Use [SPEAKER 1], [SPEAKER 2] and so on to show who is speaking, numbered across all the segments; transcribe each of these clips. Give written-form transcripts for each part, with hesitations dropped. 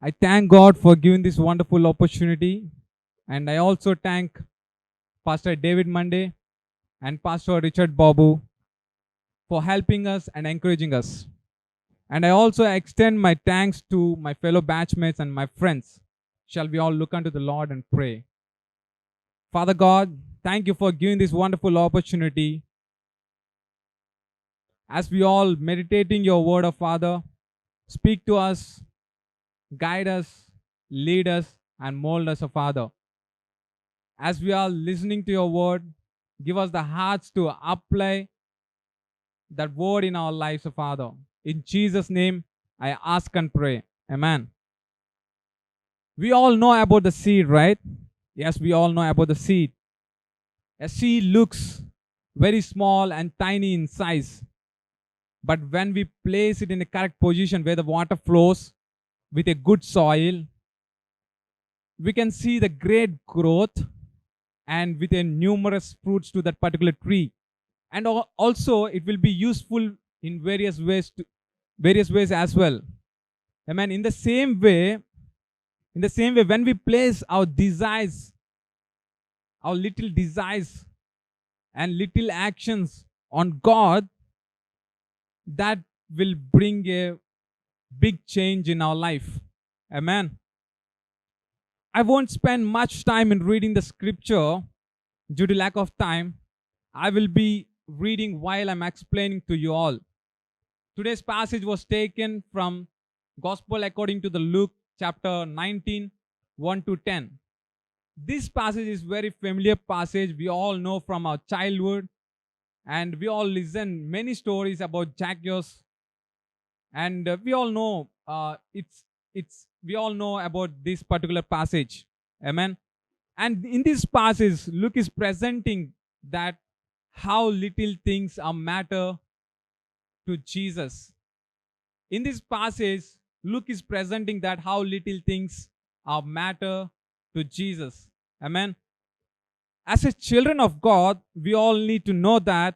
[SPEAKER 1] I thank God for giving this wonderful opportunity. And I also thank Pastor David Monday and Pastor Richard Babu for helping us and encouraging us. And I also extend my thanks to my fellow batchmates and my friends. Shall we all look unto the Lord and pray? Father God, thank you for giving this wonderful opportunity. As we all meditating your word of Father, speak to us, guide us, lead us, and mold us, O Father. As we are listening to your word, give us the hearts to apply that word in our lives, O Father. In Jesus' name, I ask and pray. Amen. We all know about the seed, right? Yes, we all know about the seed. A seed looks very small and tiny in size, but when we place it in the correct position where the water flows with a good soil, we can see the great growth and with a numerous fruits to that particular tree. And also it will be useful in various ways as well. Amen. In the same way, when we place our desires, our little desires and little actions on God, that will bring a big change in our life. Amen. I won't spend much time in reading the scripture due to lack of time. I will be reading while I'm explaining to you all. Today's passage was taken from Gospel according to the Luke chapter 19, 1 to 10. This passage is very familiar passage we all know from our childhood, and we all listen many stories about Zacchaeus, and we all know it's we all know about this particular passage. Amen. And in this passage, Luke is presenting that how little things are matter to Jesus. In this passage, Luke is presenting that how little things are matter to Jesus. Amen. As a children of God, we all need to know that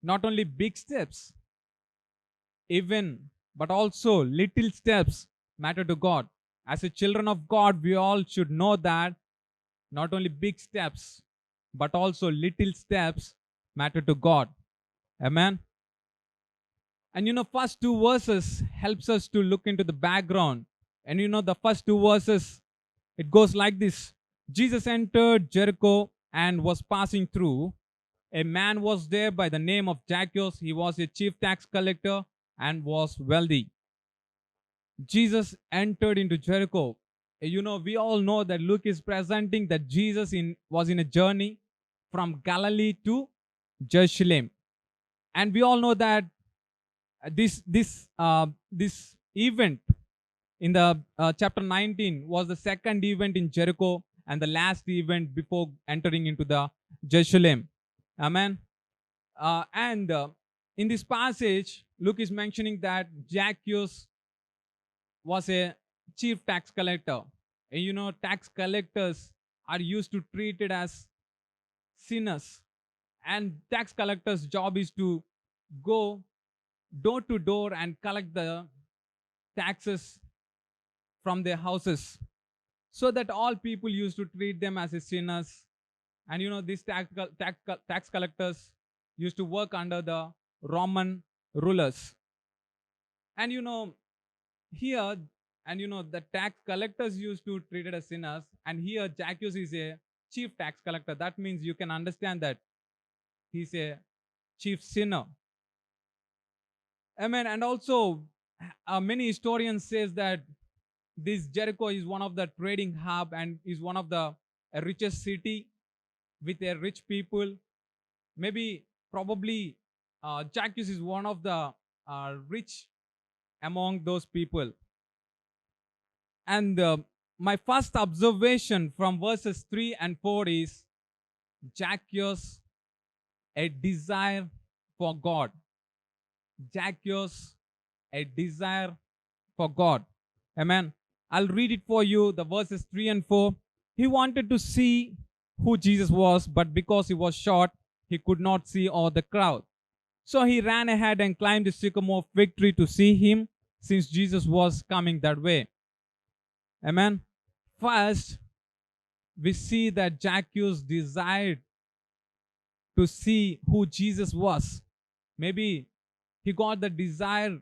[SPEAKER 1] not only big steps, even, but also little steps matter to God. As a children of God, we all should know that not only big steps, but also little steps matter to God. Amen. And first two verses helps us to look into the background. And the first two verses, it goes like this. Jesus entered Jericho and was passing through. A man was there by the name of Zacchaeus. He was a chief tax collector and was wealthy. Jesus entered into Jericho. We all know that Luke is presenting that Jesus was in a journey from Galilee to Jerusalem. And we all know that this event in the chapter 19 was the second event in Jericho and the last event before entering into the Jerusalem. Amen. And in this passage, Luke is mentioning that Zacchaeus was a chief tax collector. And tax collectors are used to treat it as sinners. And tax collectors' job is to go door to door and collect the taxes from their houses, so that all people used to treat them as a sinners. And these tax collectors used to work under the Roman rulers. And here, and the tax collectors used to treat it as sinners, and here Zacchaeus is a chief tax collector. That means you can understand that he's a chief sinner. Amen. And also, many historians says that this Jericho is one of the trading hub and is one of the richest city with a rich people. Maybe, probably, Zacchaeus is one of the rich among those people. And my first observation from verses 3 and 4 is Zacchaeus, a desire for God. Zacchaeus, a desire for God. Amen. I'll read it for you, the verses 3 and 4. He wanted to see who Jesus was, but because he was short, he could not see all the crowd. So he ran ahead and climbed the sycamore fig tree to see him, since Jesus was coming that way. Amen. First, we see that Zacchaeus desired to see who Jesus was. Maybe he got the desire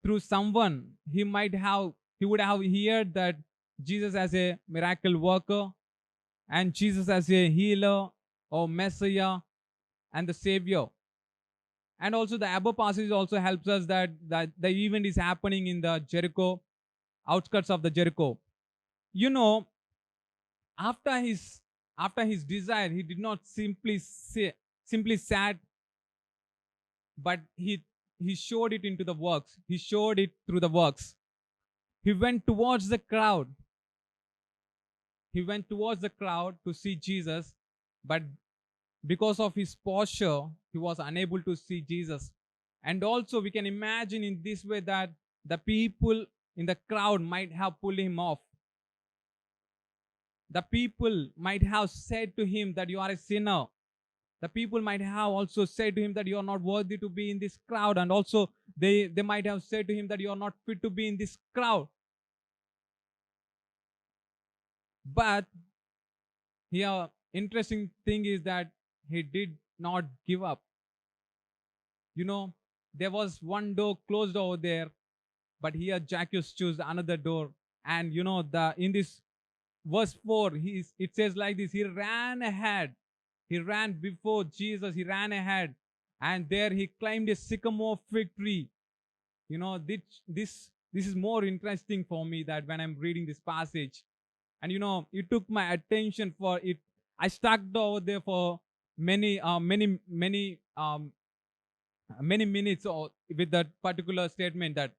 [SPEAKER 1] through someone. He would have heard that Jesus as a miracle worker and Jesus as a healer or Messiah and the Savior. And also the above passage also helps us that the event is happening in the Jericho, outskirts of the Jericho. You know, after his after his desire, he did not simply sat, but he showed it into the works. He showed it through the works. He went towards the crowd. He went towards the crowd to see Jesus, but because of his posture, he was unable to see Jesus. And also, we can imagine in this way that the people in the crowd might have pulled him off. The people might have said to him that you are a sinner. The people might have also said to him that you are not worthy to be in this crowd. And also, they might have said to him that you are not fit to be in this crowd. But here, interesting thing is that he did not give up. You know, there was one door closed over there, but here Zacchaeus chose another door. And you know, the in this verse 4, it says like this: he ran ahead. He ran before Jesus, he ran ahead, and there he climbed a sycamore fig tree. You know, this is more interesting for me that when I'm reading this passage. And you know, it took my attention for it. I stuck over there for many minutes with that particular statement that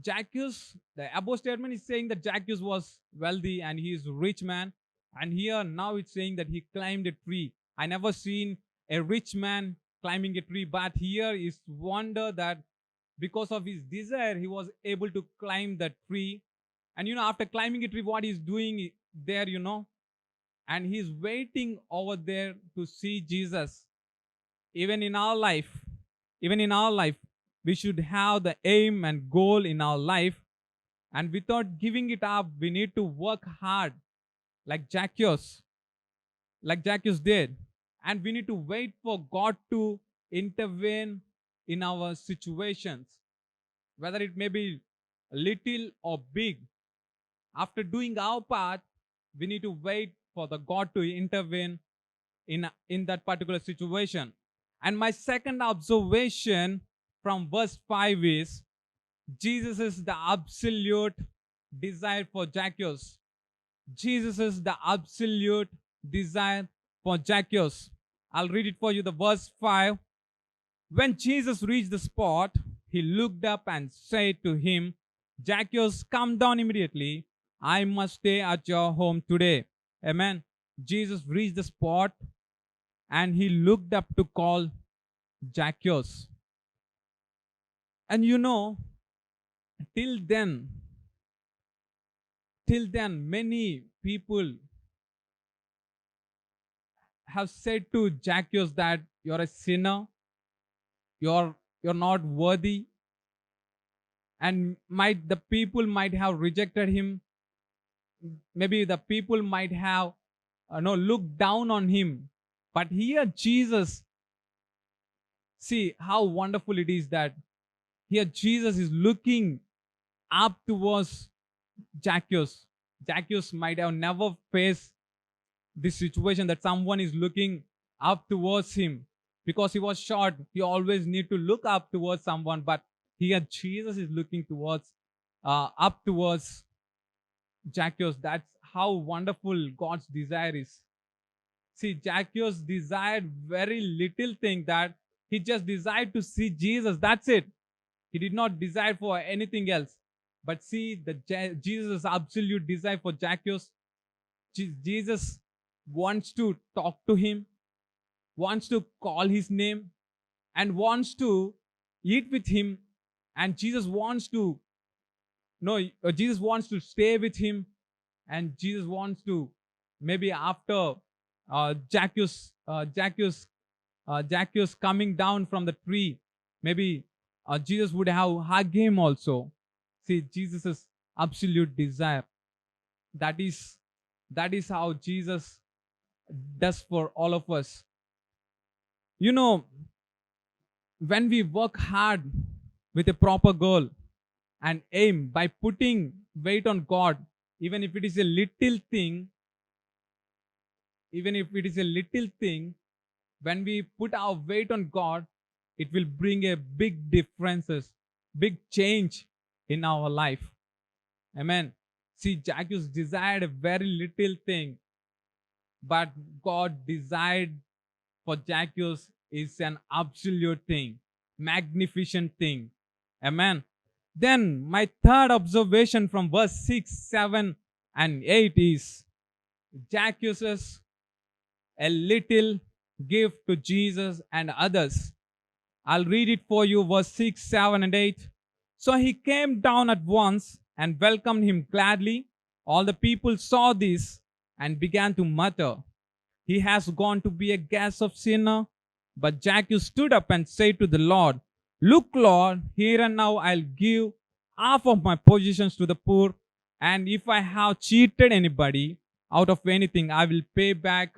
[SPEAKER 1] Zacchaeus, the above statement is saying that Zacchaeus was wealthy and he is a rich man. And here now it's saying that he climbed a tree. I never seen a rich man climbing a tree, but here is wonder that because of his desire, he was able to climb the tree. And you know, after climbing a tree, what he's doing there, you know, and he's waiting over there to see Jesus. Even in our life, even in our life, we should have the aim and goal in our life. And without giving it up, we need to work hard like Zacchaeus did. And we need to wait for God to intervene in our situations, whether it may be little or big. After doing our part, we need to wait for the God to intervene in that particular situation. And my second observation from verse 5 is Jesus is the absolute desire for Zacchaeus. Jesus is the absolute desire for Zacchaeus. I'll read it for you, the verse 5. When Jesus reached the spot, he looked up and said to him, Zacchaeus, come down immediately. I must stay at your home today. Amen. Jesus reached the spot and he looked up to call Zacchaeus. And you know, till then, many people have said to Zacchaeus that you're a sinner, you're not worthy, and the people might have rejected him. Maybe the people might have no looked down on him. But here Jesus, see how wonderful it is that here Jesus is looking up towards Zacchaeus. Zacchaeus might have never faced this situation that someone is looking up towards him because he was short. He always need to look up towards someone, but here Jesus is looking towards up towards Zacchaeus. That's how wonderful God's desire is. See, Zacchaeus desired very little thing, that he just desired to see Jesus. That's it. He did not desire for anything else. But see, Jesus' absolute desire for Zacchaeus. Jesus wants to talk to him, wants to call his name, and wants to eat with him. And Jesus wants to Jesus wants to stay with him, and Jesus wants to maybe after Zacchaeus coming down from the tree, maybe Jesus would have hugged him also. See, Jesus' absolute desire. That is that is how Jesus does for all of us. You know, when we work hard with a proper goal and aim by putting weight on God, even if it is a little thing, even if it is a little thing, when we put our weight on God, it will bring a big differences, big change in our life. Amen. See, Zacchaeus desired a very little thing, but God desired for Zacchaeus is an absolute thing, magnificent thing. Amen. Then my third observation from verse 6, 7, and 8 is Zacchaeus a little gift to Jesus and others. I'll read it for you, verse 6, 7, and 8. So he came down at once and welcomed him gladly. All the people saw this and began to mutter, he has gone to be a guest of sinner. But Zacchaeus stood up and said to the Lord, look, Lord, here and now I'll give half of my possessions to the poor. And if I have cheated anybody out of anything, I will pay back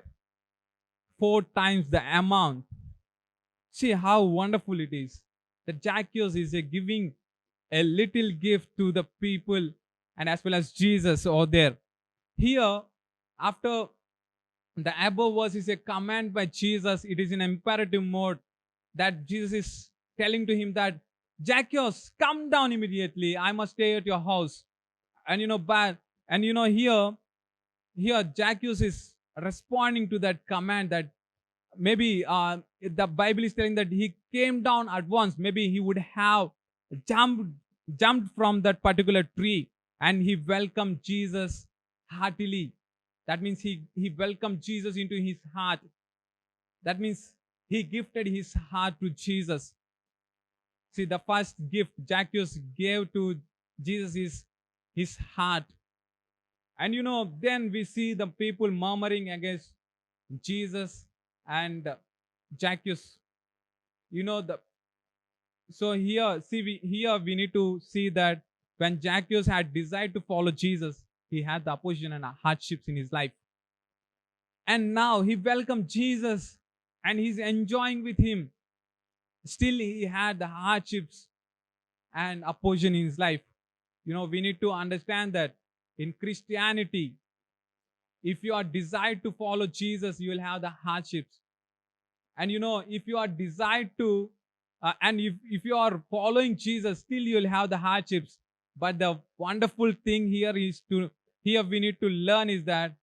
[SPEAKER 1] 4 times the amount. See how wonderful it is that Zacchaeus is giving a little gift to the people and as well as Jesus over there. Here, after the above verse is a command by Jesus, it is in imperative mode that Jesus is telling to him that Zacchaeus, come down immediately. I must stay at your house. And but and here Zacchaeus is responding to that command that maybe the Bible is telling that he came down at once. Maybe he would have jumped jumped from that particular tree and he welcomed Jesus heartily. That means he welcomed Jesus into his heart. That means he gifted his heart to Jesus. See, the first gift Zacchaeus gave to Jesus is his heart. And then we see the people murmuring against Jesus and Zacchaeus. The so here we need to see that when Zacchaeus had desired to follow Jesus, he had the opposition and hardships in his life. And now he welcomed Jesus and he's enjoying with him. Still, he had the hardships and opposition in his life. We need to understand that in Christianity, if you are desired to follow Jesus, you will have the hardships. And if you are desired to, and if you are following Jesus, still you'll have the hardships. But the wonderful thing here we need to learn is that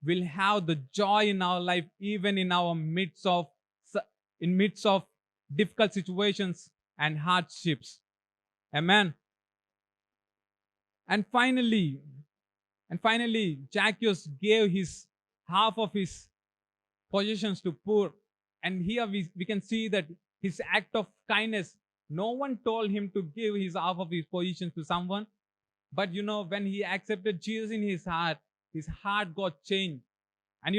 [SPEAKER 1] we'll have the joy in our life, even in our midst of difficult situations and hardships. Amen. And finally, Zacchaeus gave his half of his possessions to poor. And here we can see that his act of kindness, no one told him to give his half of his possessions to someone. But when he accepted Jesus in his heart got changed. And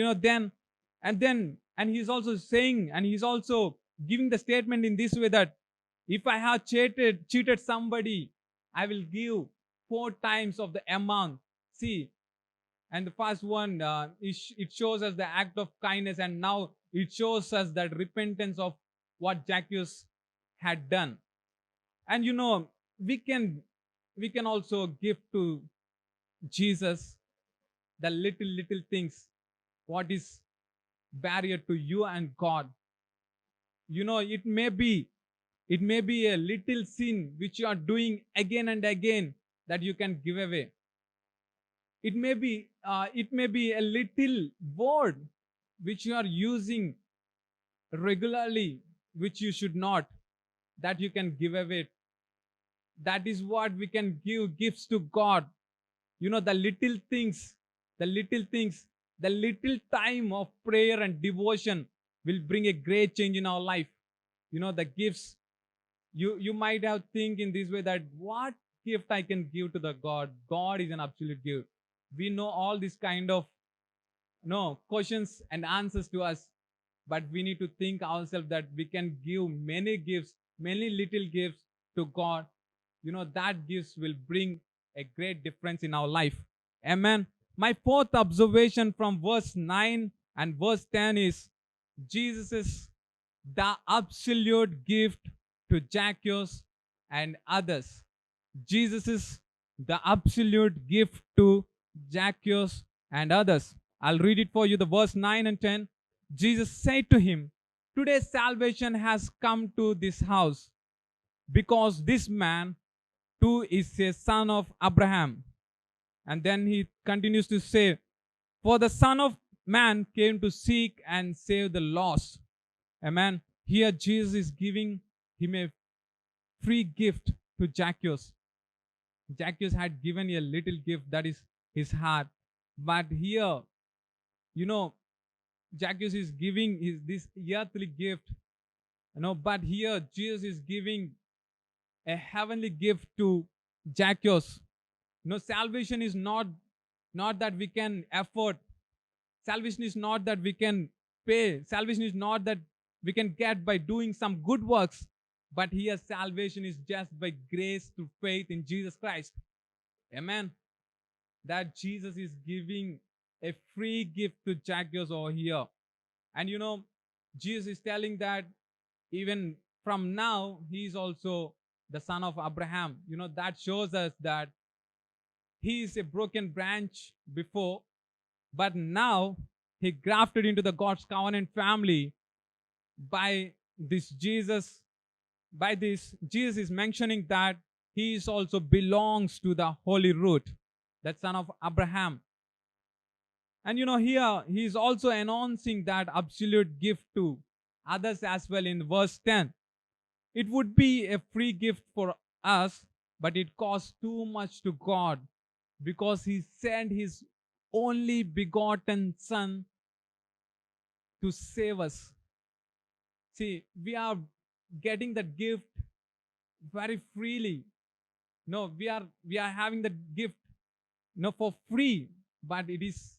[SPEAKER 1] he's also saying, and he's also giving the statement in this way that if I have cheated somebody, I will give 4 times of the amount. See, and the first one, it shows us the act of kindness, and now it shows us that repentance of what Zacchaeus had done. And we can also give to Jesus the little things. What is barrier to you and God? It may be a little sin which you are doing again and again that you can give away. It may be a little word which you are using regularly, which you should not, that you can give away. That is what we can give gifts to God. The little things, the little things, the little time of prayer and devotion will bring a great change in our life. The gifts, you might have think in this way that what gift I can give to the God is an absolute gift. We know all this kind of questions and answers to us, but we need to think ourselves that we can give many gifts, many little gifts to God. That gifts will bring a great difference in our life. Amen. My fourth observation from verse 9 and verse 10 is Jesus is the absolute gift to Zacchaeus and others. Jesus is the absolute gift to Zacchaeus and others. I'll read it for you, the verse 9 and 10. Jesus said to him, "Today salvation has come to this house, because this man too is a son of Abraham." And then he continues to say, "For the Son of Man came to seek and save the lost." Amen. Here Jesus is giving him a free gift to Zacchaeus. Zacchaeus had given a little gift, that is his heart. But here, you know, Zacchaeus is giving his this earthly gift. But here Jesus is giving a heavenly gift to Zacchaeus. Salvation is not that we can afford. Salvation is not that we can pay. Salvation is not that we can get by doing some good works. But here salvation is just by grace through faith in Jesus Christ. Amen. That Jesus is giving a free gift to Zacchaeus over here. And Jesus is telling that even from now, he is also the son of Abraham. That shows us that he is a broken branch before, but now he grafted into the God's covenant family by this Jesus. By this, Jesus is mentioning that he is also belongs to the holy root, that son of Abraham. And here he is also announcing that absolute gift to others as well in verse 10. It would be a free gift for us, but it costs too much to God, because he sent his only begotten son to save us. See, we are getting that gift very freely. No, we are having the gift for free, but it is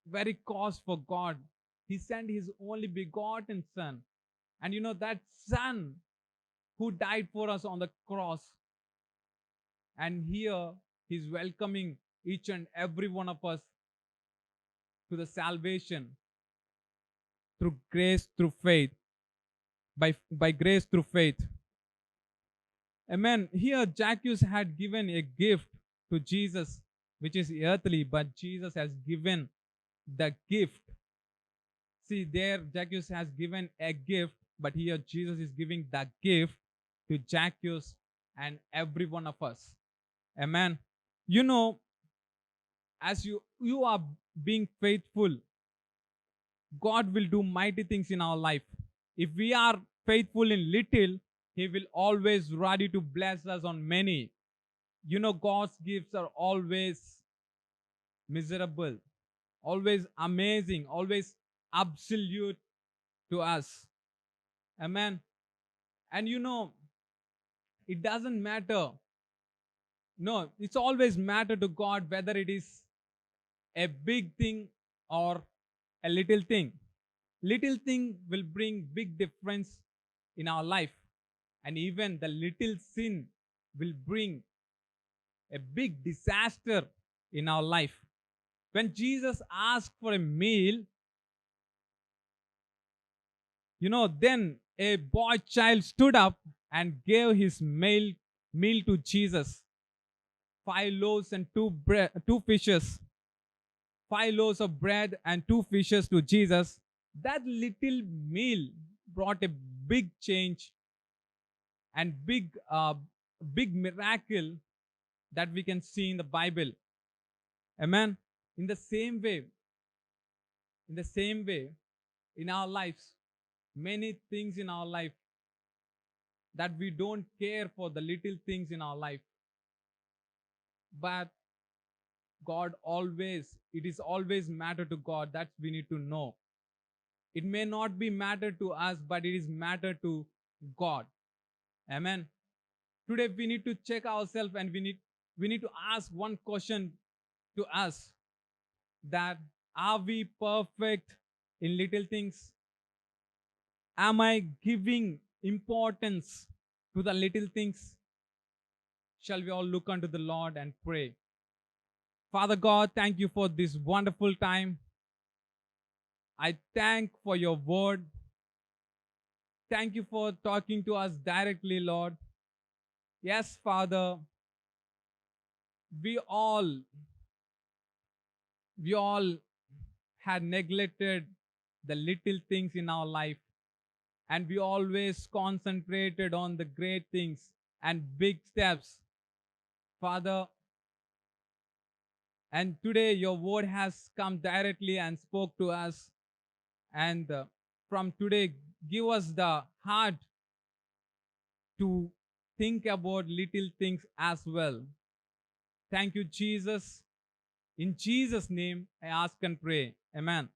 [SPEAKER 1] very cost for God. He sent his only begotten son, and that son who died for us on the cross. And here he's welcoming each and every one of us to the salvation through grace, through faith, by grace through faith. Amen. Here Zacchaeus had given a gift to Jesus, which is earthly, but Jesus has given the gift. See, there Zacchaeus has given a gift, but here Jesus is giving the gift to Zacchaeus and every one of us. Amen. As you are being faithful, God will do mighty things in our life. If we are faithful in little, he will always ready to bless us on many. God's gifts are always miserable, always amazing, always absolute to us. Amen. And it doesn't matter. No, it's always matter to God whether it is a big thing or a little thing. Little thing will bring big difference in our life. And even the little sin will bring a big disaster in our life. When Jesus asked for a meal, then a boy child stood up and gave his meal to Jesus. 5 loaves and two fishes. 5 loaves of bread and 2 fishes to Jesus. That little meal brought a big change and big miracle that we can see in the Bible. Amen. In the same way, in our lives, many things in our life that we don't care for the little things in our life. But it is always matter to God. That we need to know. It may not be matter to us, but it is matter to God. Amen. Today we need to check ourselves, and we need to ask one question to us, that are we perfect in little things? Am I giving importance to the little things? Shall we all look unto the Lord and pray? Father God, thank you for this wonderful time. I thank for your word. Thank you for talking to us directly, Lord. Yes, Father, we all we all had neglected the little things in our life, and we always concentrated on the great things and big steps, Father. And today your word has come directly and spoke to us. And from today, give us the heart to think about little things as well. Thank you, Jesus. In Jesus' name, I ask and pray. Amen.